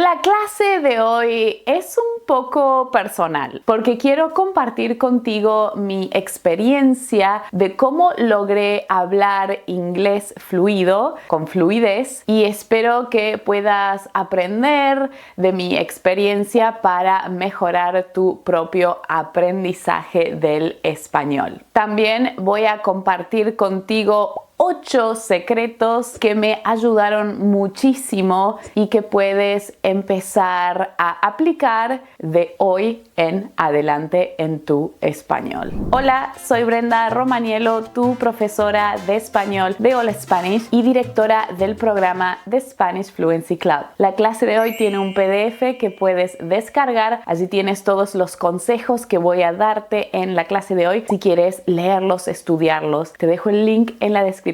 La clase de hoy es un poco personal porque quiero compartir contigo mi experiencia de cómo logré hablar inglés fluido, con fluidez, y espero que puedas aprender de mi experiencia para mejorar tu propio aprendizaje del español. También voy a compartir contigo 8 secretos que me ayudaron muchísimo y que puedes empezar a aplicar de hoy en adelante en tu español. Hola, soy Brenda Romaniello, tu profesora de español de All Spanish y directora del programa The Spanish Fluency Club. La clase de hoy tiene un PDF que puedes descargar. Allí tienes todos los consejos que voy a darte en la clase de hoy. Si quieres leerlos, estudiarlos, te dejo el link en la descripción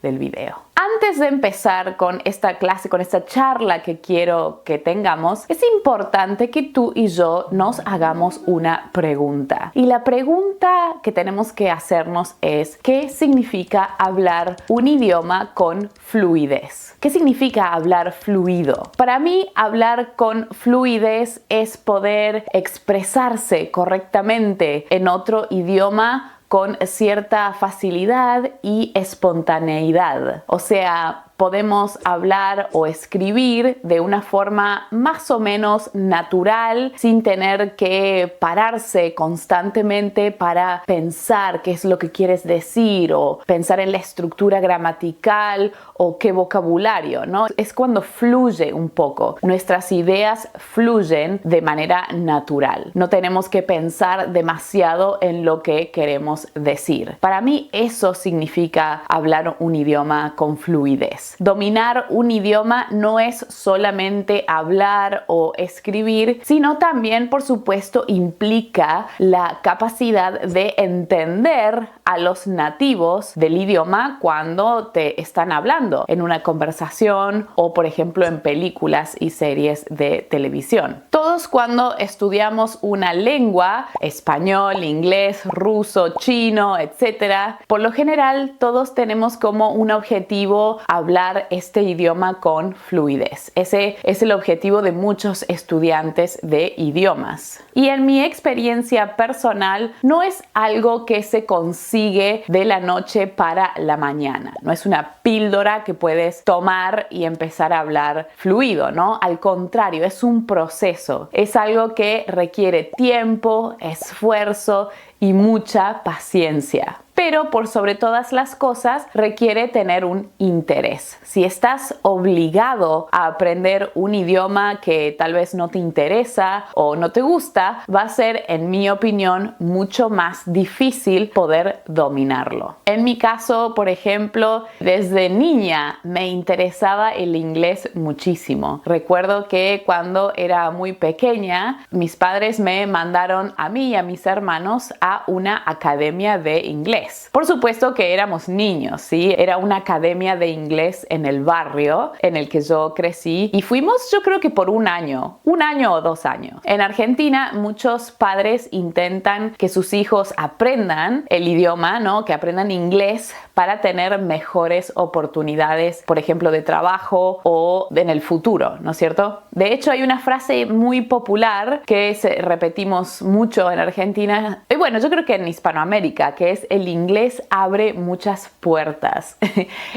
del video. Antes de empezar con esta clase, con esta charla que quiero que tengamos, es importante que tú y yo nos hagamos una pregunta. Y la pregunta que tenemos que hacernos es: ¿qué significa hablar un idioma con fluidez? ¿Qué significa hablar fluido? Para mí, hablar con fluidez es poder expresarse correctamente en otro idioma con cierta facilidad y espontaneidad. O sea, podemos hablar o escribir de una forma más o menos natural, sin tener que pararse constantemente para pensar qué es lo que quieres decir o pensar en la estructura gramatical o qué vocabulario, ¿no? Es cuando fluye un poco. Nuestras ideas fluyen de manera natural. No tenemos que pensar demasiado en lo que queremos decir. Para mí eso significa hablar un idioma con fluidez. Dominar un idioma no es solamente hablar o escribir, sino también, por supuesto, implica la capacidad de entender a los nativos del idioma cuando te están hablando en una conversación o, por ejemplo, en películas y series de televisión. Todos cuando estudiamos una lengua, español, inglés, ruso, chino, etc., por lo general todos tenemos como un objetivo hablar este idioma con fluidez. Ese es el objetivo de muchos estudiantes de idiomas. Y en mi experiencia personal, no es algo que se consigue de la noche para la mañana. No es una píldora que puedes tomar y empezar a hablar fluido, ¿no? Al contrario, es un proceso. Es algo que requiere tiempo, esfuerzo y mucha paciencia. Pero por sobre todas las cosas requiere tener un interés. Si estás obligado a aprender un idioma que tal vez no te interesa o no te gusta, va a ser, en mi opinión, mucho más difícil poder dominarlo. En mi caso, por ejemplo, desde niña me interesaba el inglés muchísimo. Recuerdo que cuando era muy pequeña, mis padres me mandaron a mí y a mis hermanos a una academia de inglés. Por supuesto que éramos niños, ¿sí? Era una academia de inglés en el barrio en el que yo crecí y fuimos, yo creo que por un año o 2 años. En Argentina, muchos padres intentan que sus hijos aprendan el idioma, ¿no? Que aprendan inglés para tener mejores oportunidades, por ejemplo, de trabajo o en el futuro, ¿no es cierto? De hecho, hay una frase muy popular que repetimos mucho en Argentina, y bueno, yo creo que en Hispanoamérica, que es: el inglés abre muchas puertas.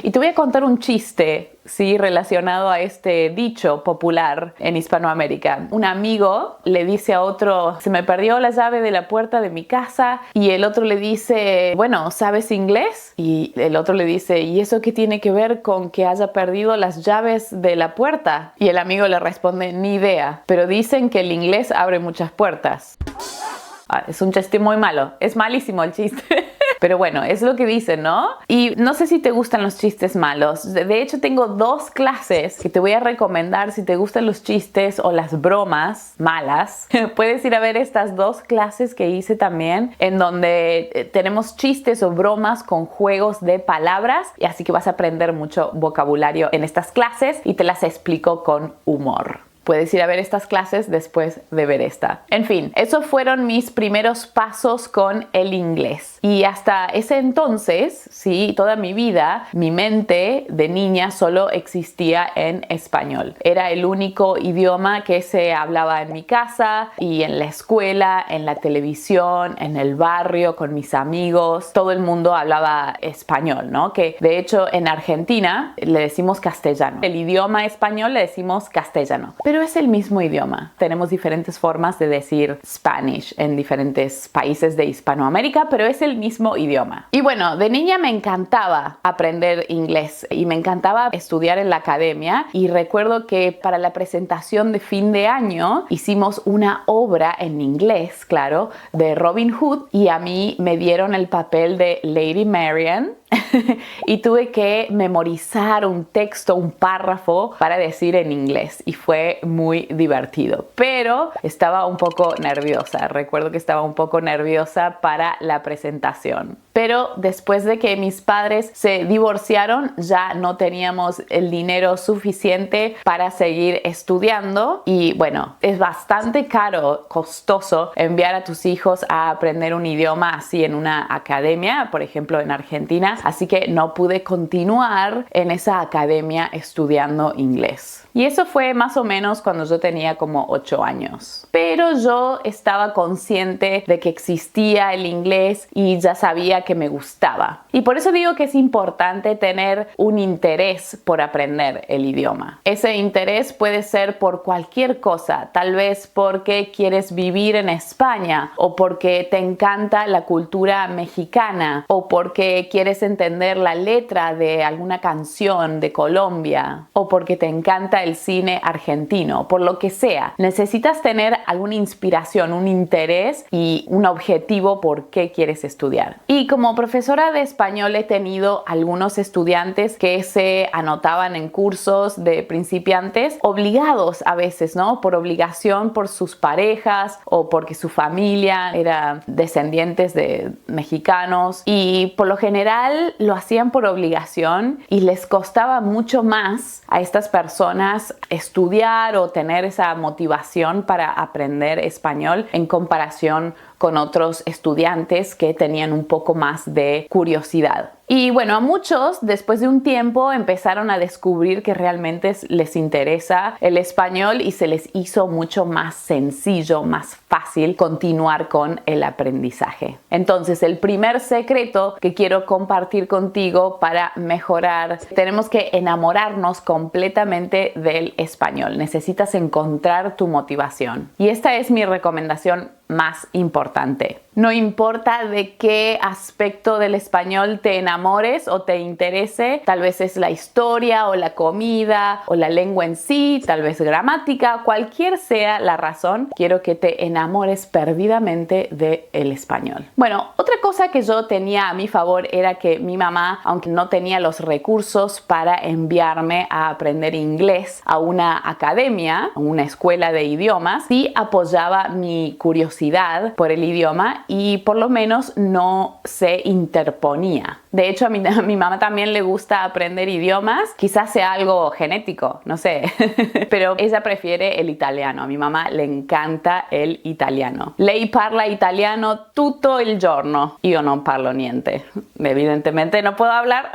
Y te voy a contar un chiste, sí, relacionado a este dicho popular en Hispanoamérica. Un amigo le dice a otro: se me perdió la llave de la puerta de mi casa, y el otro le dice: bueno, ¿sabes inglés? Y el otro le dice: ¿y eso qué tiene que ver con que haya perdido las llaves de la puerta? Y el amigo le responde: ni idea, pero dicen que el inglés abre muchas puertas. Es un chiste muy malo, es malísimo el chiste. Pero bueno, es lo que dicen, ¿no? Y no sé si te gustan los chistes malos. De hecho, tengo 2 clases que te voy a recomendar si te gustan los chistes o las bromas malas. Puedes ir a ver estas 2 clases que hice también, en donde tenemos chistes o bromas con juegos de palabras. Y así que vas a aprender mucho vocabulario en estas clases y te las explico con humor. Puedes ir a ver estas clases después de ver esta. En fin, esos fueron mis primeros pasos con el inglés. Y hasta ese entonces, sí, toda mi vida, mi mente de niña solo existía en español. Era el único idioma que se hablaba en mi casa y en la escuela, en la televisión, en el barrio, con mis amigos. Todo el mundo hablaba español, ¿no? Que de hecho en Argentina le decimos castellano. El idioma español le decimos castellano. Pero es el mismo idioma. Tenemos diferentes formas de decir Spanish en diferentes países de Hispanoamérica, pero es el mismo idioma. Y bueno, de niña me encantaba aprender inglés y me encantaba estudiar en la academia. Y recuerdo que para la presentación de fin de año hicimos una obra en inglés, claro, de Robin Hood, y a mí me dieron el papel de Lady Marian. Y tuve que memorizar un texto, un párrafo para decir en inglés y fue muy divertido, pero estaba un poco nerviosa. Recuerdo que estaba un poco nerviosa para la presentación. Pero después de que mis padres se divorciaron, ya no teníamos el dinero suficiente para seguir estudiando y bueno, es bastante caro, costoso enviar a tus hijos a aprender un idioma así en una academia, por ejemplo en Argentina, así que no pude continuar en esa academia estudiando inglés. Y eso fue más o menos cuando yo tenía como 8 años. Pero yo estaba consciente de que existía el inglés y ya sabía que me gustaba. Y por eso digo que es importante tener un interés por aprender el idioma. Ese interés puede ser por cualquier cosa. Tal vez porque quieres vivir en España o porque te encanta la cultura mexicana o porque quieres entender la letra de alguna canción de Colombia o porque te encanta el cine argentino, por lo que sea. Necesitas tener alguna inspiración, un interés y un objetivo por qué quieres estudiar. Y como profesora de español he tenido algunos estudiantes que se anotaban en cursos de principiantes obligados a veces, ¿no? Por obligación por sus parejas o porque su familia era descendientes de mexicanos y por lo general lo hacían por obligación y les costaba mucho más a estas personas estudiar o tener esa motivación para aprender español en comparación con otros estudiantes que tenían un poco más de curiosidad. Y bueno, a muchos después de un tiempo empezaron a descubrir que realmente les interesa el español y se les hizo mucho más sencillo, más fácil continuar con el aprendizaje. Entonces, el primer secreto que quiero compartir contigo para mejorar, tenemos que enamorarnos completamente del español. Necesitas encontrar tu motivación. Y esta es mi recomendación más importante. No importa de qué aspecto del español te enamores o te interese, tal vez es la historia o la comida o la lengua en sí, tal vez gramática, cualquier sea la razón, quiero que te enamores perdidamente del español. Bueno, otra cosa que yo tenía a mi favor era que mi mamá, aunque no tenía los recursos para enviarme a aprender inglés a una academia, a una escuela de idiomas, sí apoyaba mi curiosidad por el idioma y por lo menos no se interponía. De hecho, a mi mamá también le gusta aprender idiomas. Quizás sea algo genético, no sé. Pero ella prefiere el italiano. A mi mamá le encanta el italiano. Lei parla italiano tutto il giorno. Io non parlo niente. Evidentemente no puedo hablar.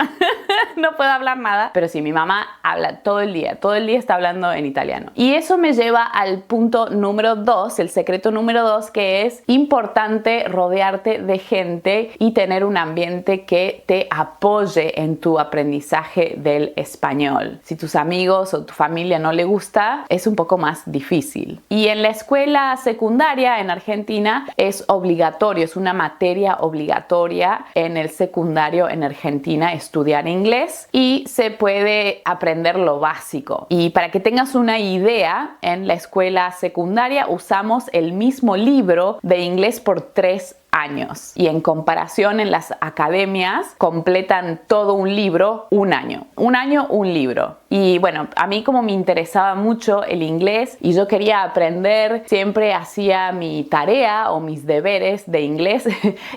No puedo hablar nada. Pero sí, mi mamá habla todo el día. Todo el día está hablando en italiano. Y eso me lleva al punto número 2, el secreto número 2, que es importante rodearte de gente y tener un ambiente que te apoye en tu aprendizaje del español. Si tus amigos o tu familia no le gusta, es un poco más difícil. Y en la escuela secundaria en Argentina es obligatorio, es una materia obligatoria en el secundario en Argentina estudiar inglés y se puede aprender lo básico. Y para que tengas una idea, en la escuela secundaria usamos el mismo libro de inglés por 3 años. años. Y en comparación en las academias completan todo un libro un año. Un año, un libro. Y bueno, a mí como me interesaba mucho el inglés y yo quería aprender, siempre hacía mi tarea o mis deberes de inglés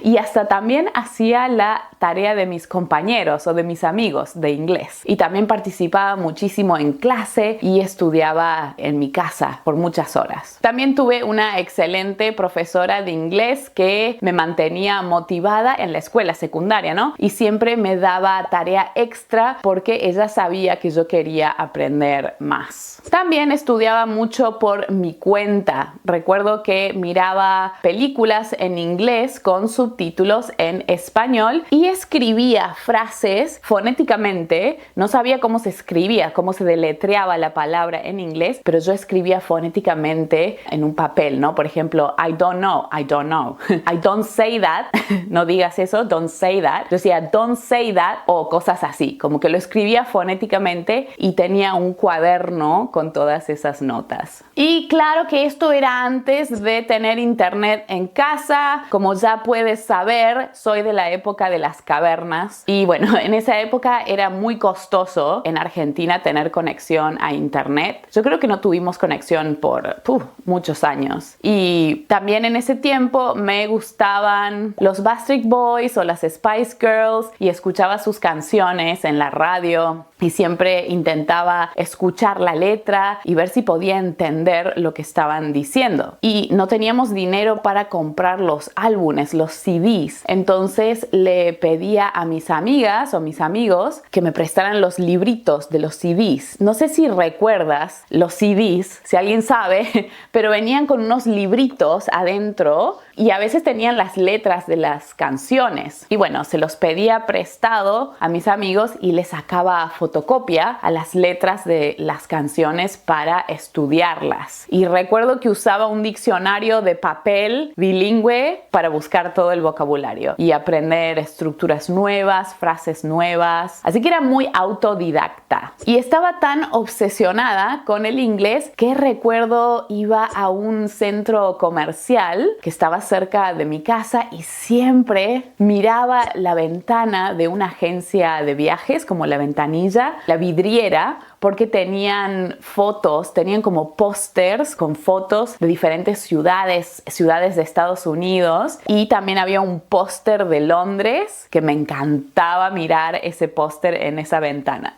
y hasta también hacía la tarea de mis compañeros o de mis amigos de inglés. Y también participaba muchísimo en clase y estudiaba en mi casa por muchas horas. También tuve una excelente profesora de inglés que me mantenía motivada en la escuela secundaria, ¿no? Y siempre me daba tarea extra porque ella sabía que yo quería aprender más. También estudiaba mucho por mi cuenta. Recuerdo que miraba películas en inglés con subtítulos en español y escribía frases fonéticamente. No sabía cómo se escribía, cómo se deletreaba la palabra en inglés, pero yo escribía fonéticamente en un papel, ¿no? Por ejemplo, I don't know, I don't know. I don't say that. No digas eso, don't say that. Yo decía don't say that o cosas así, como que lo escribía fonéticamente y tenía un cuaderno con todas esas notas. Y claro que esto era antes de tener internet en casa. Como ya puedes saber, soy de la época de las cavernas y bueno, en esa época era muy costoso en Argentina tener conexión a internet. Yo creo que no tuvimos conexión por muchos años. Y también en ese tiempo me gustaban los Backstreet Boys o las Spice Girls y escuchaba sus canciones en la radio y siempre intentaba escuchar la letra y ver si podía entender lo que estaban diciendo. Y no teníamos dinero para comprar los álbumes, los CDs. Entonces le pedía a mis amigas o mis amigos que me prestaran los libritos de los CDs. No sé si recuerdas los CDs, si alguien sabe, pero venían con unos libritos adentro y a veces tenían las letras de las canciones. Y bueno, se los pedía prestado a mis amigos y les sacaba fotocopia a las letras de las canciones para estudiarlas. Y recuerdo que usaba un diccionario de papel bilingüe para buscar todo el vocabulario y aprender estructuras nuevas, frases nuevas. Así que era muy autodidacta. Y estaba tan obsesionada con el inglés que recuerdo iba a un centro comercial que estaba cerca de mi casa y siempre miraba la ventana de una agencia de viajes, como la ventanilla, la vidriera, porque tenían fotos, tenían como pósters con fotos de diferentes ciudades de Estados Unidos y también había un póster de Londres que me encantaba mirar ese póster en esa ventana.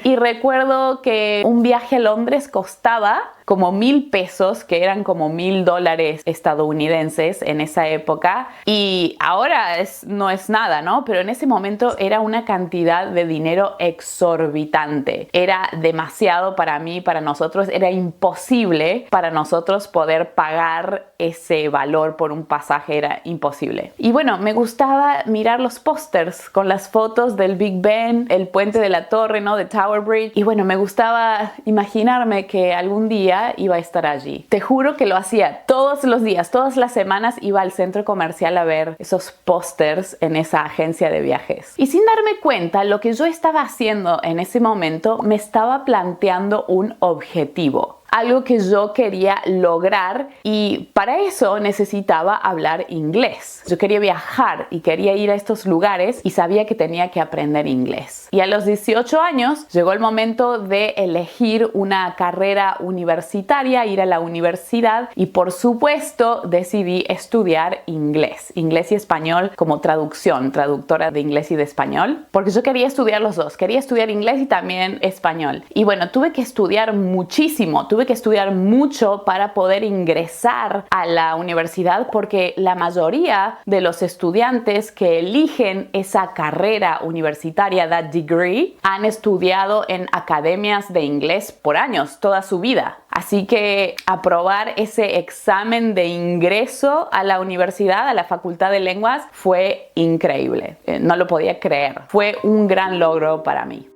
Y recuerdo que un viaje a Londres costaba como 1,000 pesos, que eran como $1,000 estadounidenses en esa época. Y ahora no es nada, ¿no? Pero en ese momento era una cantidad de dinero exorbitante. Era demasiado para mí, para nosotros. Era imposible para nosotros poder pagar ese valor por un pasaje, era imposible. Y bueno, me gustaba mirar los pósters con las fotos del Big Ben, el puente de la torre, ¿no? De Tower Bridge. Y bueno, me gustaba imaginarme que algún día iba a estar allí. Te juro que lo hacía todos los días, todas las semanas iba al centro comercial a ver esos pósters en esa agencia de viajes. Y sin darme cuenta, lo que yo estaba haciendo en ese momento, me estaba planteando un objetivo. Algo que yo quería lograr y para eso necesitaba hablar inglés. Yo quería viajar y quería ir a estos lugares y sabía que tenía que aprender inglés. Y a los 18 años llegó el momento de elegir una carrera universitaria, ir a la universidad y por supuesto decidí estudiar inglés y español como traductora de inglés y de español, porque yo quería estudiar los dos, quería estudiar inglés y también español. Y bueno, tuve que estudiar muchísimo, tuve que estudiar mucho para poder ingresar a la universidad porque la mayoría de los estudiantes que eligen esa carrera universitaria, that degree, han estudiado en academias de inglés por años, toda su vida. Así que aprobar ese examen de ingreso a la universidad, a la Facultad de Lenguas, fue increíble. No lo podía creer. Fue un gran logro para mí.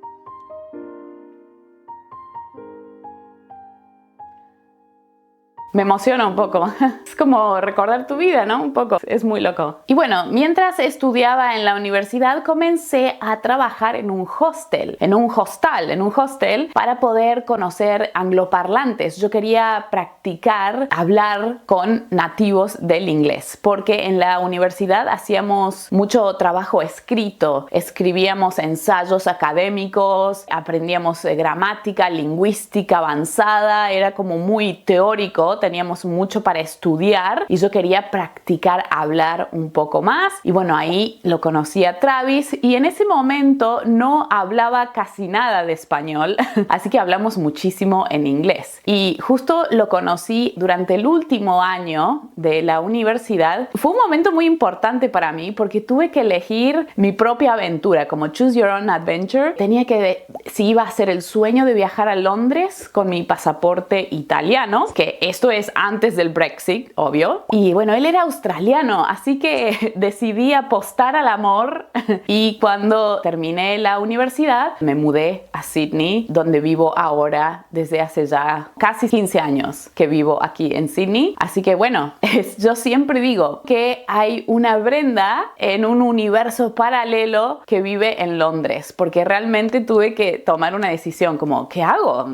Me emociona un poco. Es como recordar tu vida, ¿no? Un poco. Es muy loco. Y bueno, mientras estudiaba en la universidad, comencé a trabajar en un hostel, en un hostel, para poder conocer angloparlantes. Yo quería practicar hablar con nativos del inglés, porque en la universidad hacíamos mucho trabajo escrito. Escribíamos ensayos académicos, aprendíamos gramática, lingüística avanzada, era como muy teórico. Teníamos mucho para estudiar y yo quería practicar hablar un poco más. Y bueno, ahí lo conocí a Travis y en ese momento no hablaba casi nada de español, así que hablamos muchísimo en inglés. Y justo lo conocí durante el último año de la universidad. Fue un momento muy importante para mí porque tuve que elegir mi propia aventura, como Choose Your Own Adventure. Tenía que ver si iba a ser el sueño de viajar a Londres con mi pasaporte italiano, que esto es antes del Brexit, obvio. Y bueno, él era australiano, así que decidí apostar al amor y cuando terminé la universidad me mudé a Sydney, donde vivo ahora desde hace ya casi 15 años que vivo aquí en Sydney. Así que bueno, yo siempre digo que hay una Brenda en un universo paralelo que vive en Londres, porque realmente tuve que tomar una decisión como, ¿qué hago?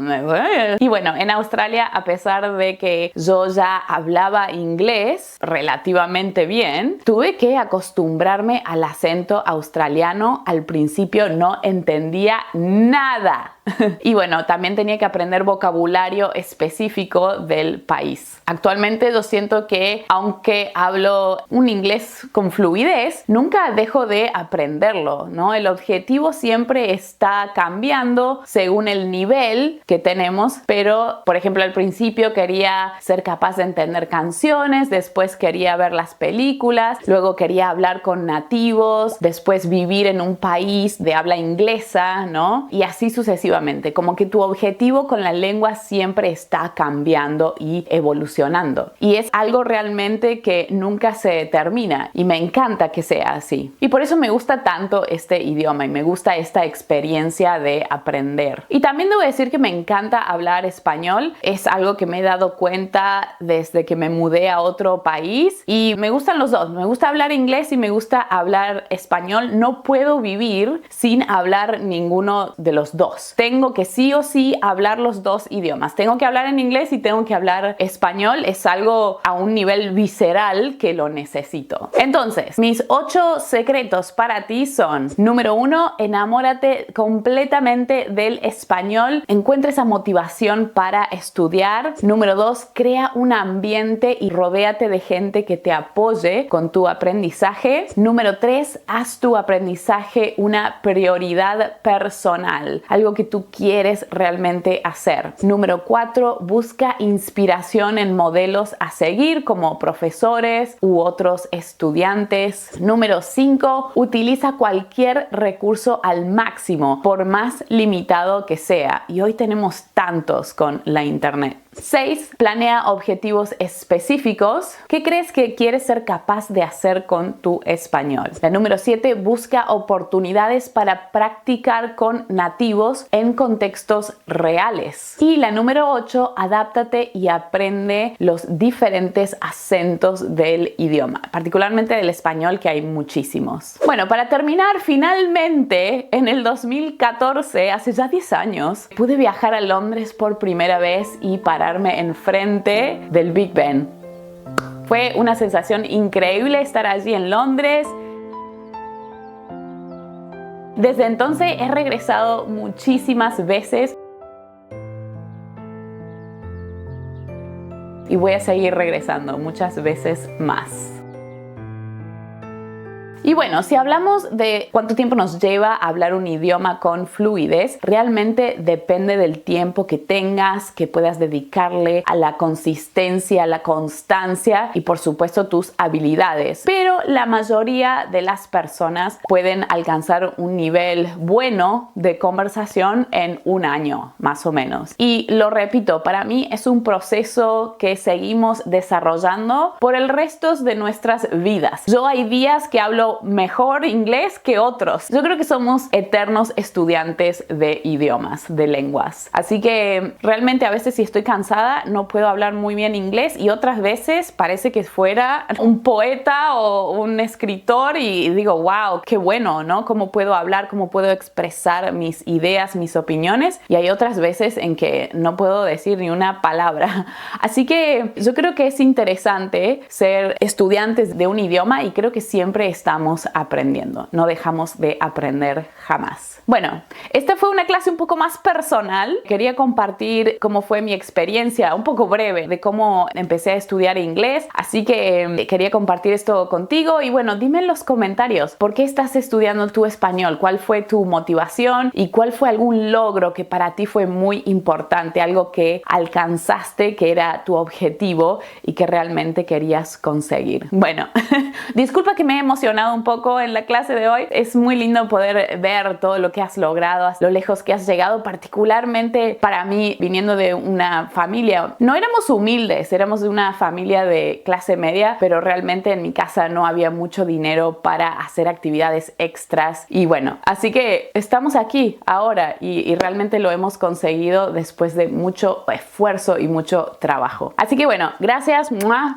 Y bueno, en Australia, a pesar de que yo ya hablaba inglés relativamente bien, tuve que acostumbrarme al acento australiano. Al principio no entendía nada. Y bueno, también tenía que aprender vocabulario específico del país. Actualmente yo siento que aunque hablo un inglés con fluidez, nunca dejo de aprenderlo, ¿no? El objetivo siempre está cambiando según el nivel que tenemos, pero por ejemplo al principio quería ser capaz de entender canciones, después quería ver las películas, luego quería hablar con nativos, después vivir en un país de habla inglesa, ¿no? Y así sucesivamente. Como que tu objetivo con la lengua siempre está cambiando y evolucionando. Y es algo realmente que nunca se termina y me encanta que sea así. Y por eso me gusta tanto este idioma y me gusta esta experiencia de aprender. Y también debo decir que me encanta hablar español. Es algo que me he dado cuenta desde que me mudé a otro país y me gustan los dos. Me gusta hablar inglés y me gusta hablar español. No puedo vivir sin hablar ninguno de los dos. Tengo que sí o sí hablar los dos idiomas. Tengo que hablar en inglés y tengo que hablar español. Es algo a un nivel visceral que lo necesito. Entonces, mis 8 secretos para ti son: número 1, enamórate completamente del español. Encuentra esa motivación para estudiar. Número 2, crea un ambiente y rodéate de gente que te apoye con tu aprendizaje. Número 3, haz tu aprendizaje una prioridad personal. Algo que tú quieres realmente hacer. Número 4, busca inspiración en modelos a seguir como profesores u otros estudiantes. Número 5, utiliza cualquier recurso al máximo, por más limitado que sea. Y hoy tenemos tantos con la internet. 6, planea objetivos específicos. ¿Qué crees que quieres ser capaz de hacer con tu español? La número 7, busca oportunidades para practicar con nativos en contextos reales. Y la número 8, adáptate y aprende los diferentes acentos del idioma, particularmente del español, que hay muchísimos. Bueno, para terminar, finalmente en el 2014, hace ya 10 años, pude viajar a Londres por primera vez y pararme enfrente del Big Ben. Fue una sensación increíble estar allí en Londres. Desde entonces he regresado muchísimas veces y voy a seguir regresando muchas veces más. Y bueno, si hablamos de cuánto tiempo nos lleva a hablar un idioma con fluidez, realmente depende del tiempo que tengas, que puedas dedicarle a la consistencia, a la constancia y por supuesto tus habilidades. Pero la mayoría de las personas pueden alcanzar un nivel bueno de conversación en un año, más o menos. Y lo repito, para mí es un proceso que seguimos desarrollando por el resto de nuestras vidas. Yo hay días que hablo hablo mejor inglés que otros. Yo creo que somos eternos estudiantes de idiomas, de lenguas. Así que realmente a veces si estoy cansada no puedo hablar muy bien inglés y otras veces parece que fuera un poeta o un escritor y digo, wow, qué bueno, ¿no? Cómo puedo hablar, cómo puedo expresar mis ideas, mis opiniones, y hay otras veces en que no puedo decir ni una palabra. Así que yo creo que es interesante ser estudiantes de un idioma y creo que siempre estamos aprendiendo. No dejamos de aprender jamás. Bueno, esta fue una clase un poco más personal. Quería compartir cómo fue mi experiencia, un poco breve, de cómo empecé a estudiar inglés. Así que quería compartir esto contigo. Y bueno, dime en los comentarios, ¿por qué estás estudiando tu español? ¿Cuál fue tu motivación? ¿Y cuál fue algún logro que para ti fue muy importante? Algo que alcanzaste, que era tu objetivo y que realmente querías conseguir. Bueno, disculpa que me he emocionado un poco en la clase de hoy. Es muy lindo poder ver todo lo que has logrado, lo lejos que has llegado, particularmente para mí, viniendo de una familia. No éramos humildes, éramos de una familia de clase media, pero realmente en mi casa no había mucho dinero para hacer actividades extras. Y bueno, así que estamos aquí ahora y realmente lo hemos conseguido después de mucho esfuerzo y mucho trabajo. Así que bueno, gracias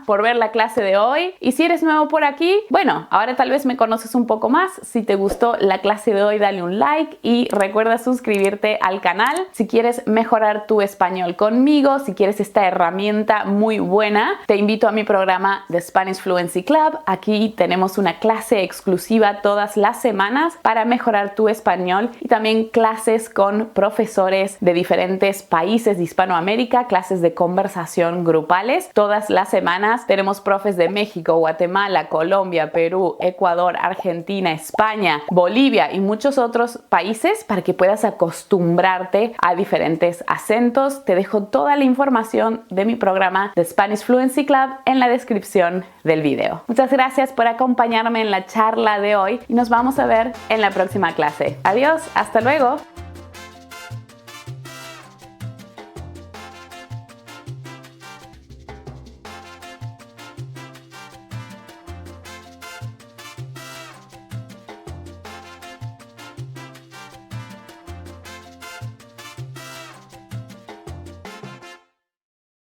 por ver la clase de hoy. Y si eres nuevo por aquí, bueno, ahora tal vez me conoces un poco más. Si te gustó la clase de hoy, dale un like y recuerda suscribirte al canal. Si quieres mejorar tu español conmigo, si quieres esta herramienta muy buena, te invito a mi programa The Spanish Fluency Club. Aquí tenemos una clase exclusiva todas las semanas para mejorar tu español y también clases con profesores de diferentes países de Hispanoamérica, clases de conversación grupales. Todas las semanas tenemos profes de México, Guatemala, Colombia, Perú, Ecuador, Argentina, España, Bolivia y muchos otros países para que puedas acostumbrarte a diferentes acentos. Te dejo toda la información de mi programa The Spanish Fluency Club en la descripción del video. Muchas gracias por acompañarme en la charla de hoy y nos vamos a ver en la próxima clase. Adiós, hasta luego.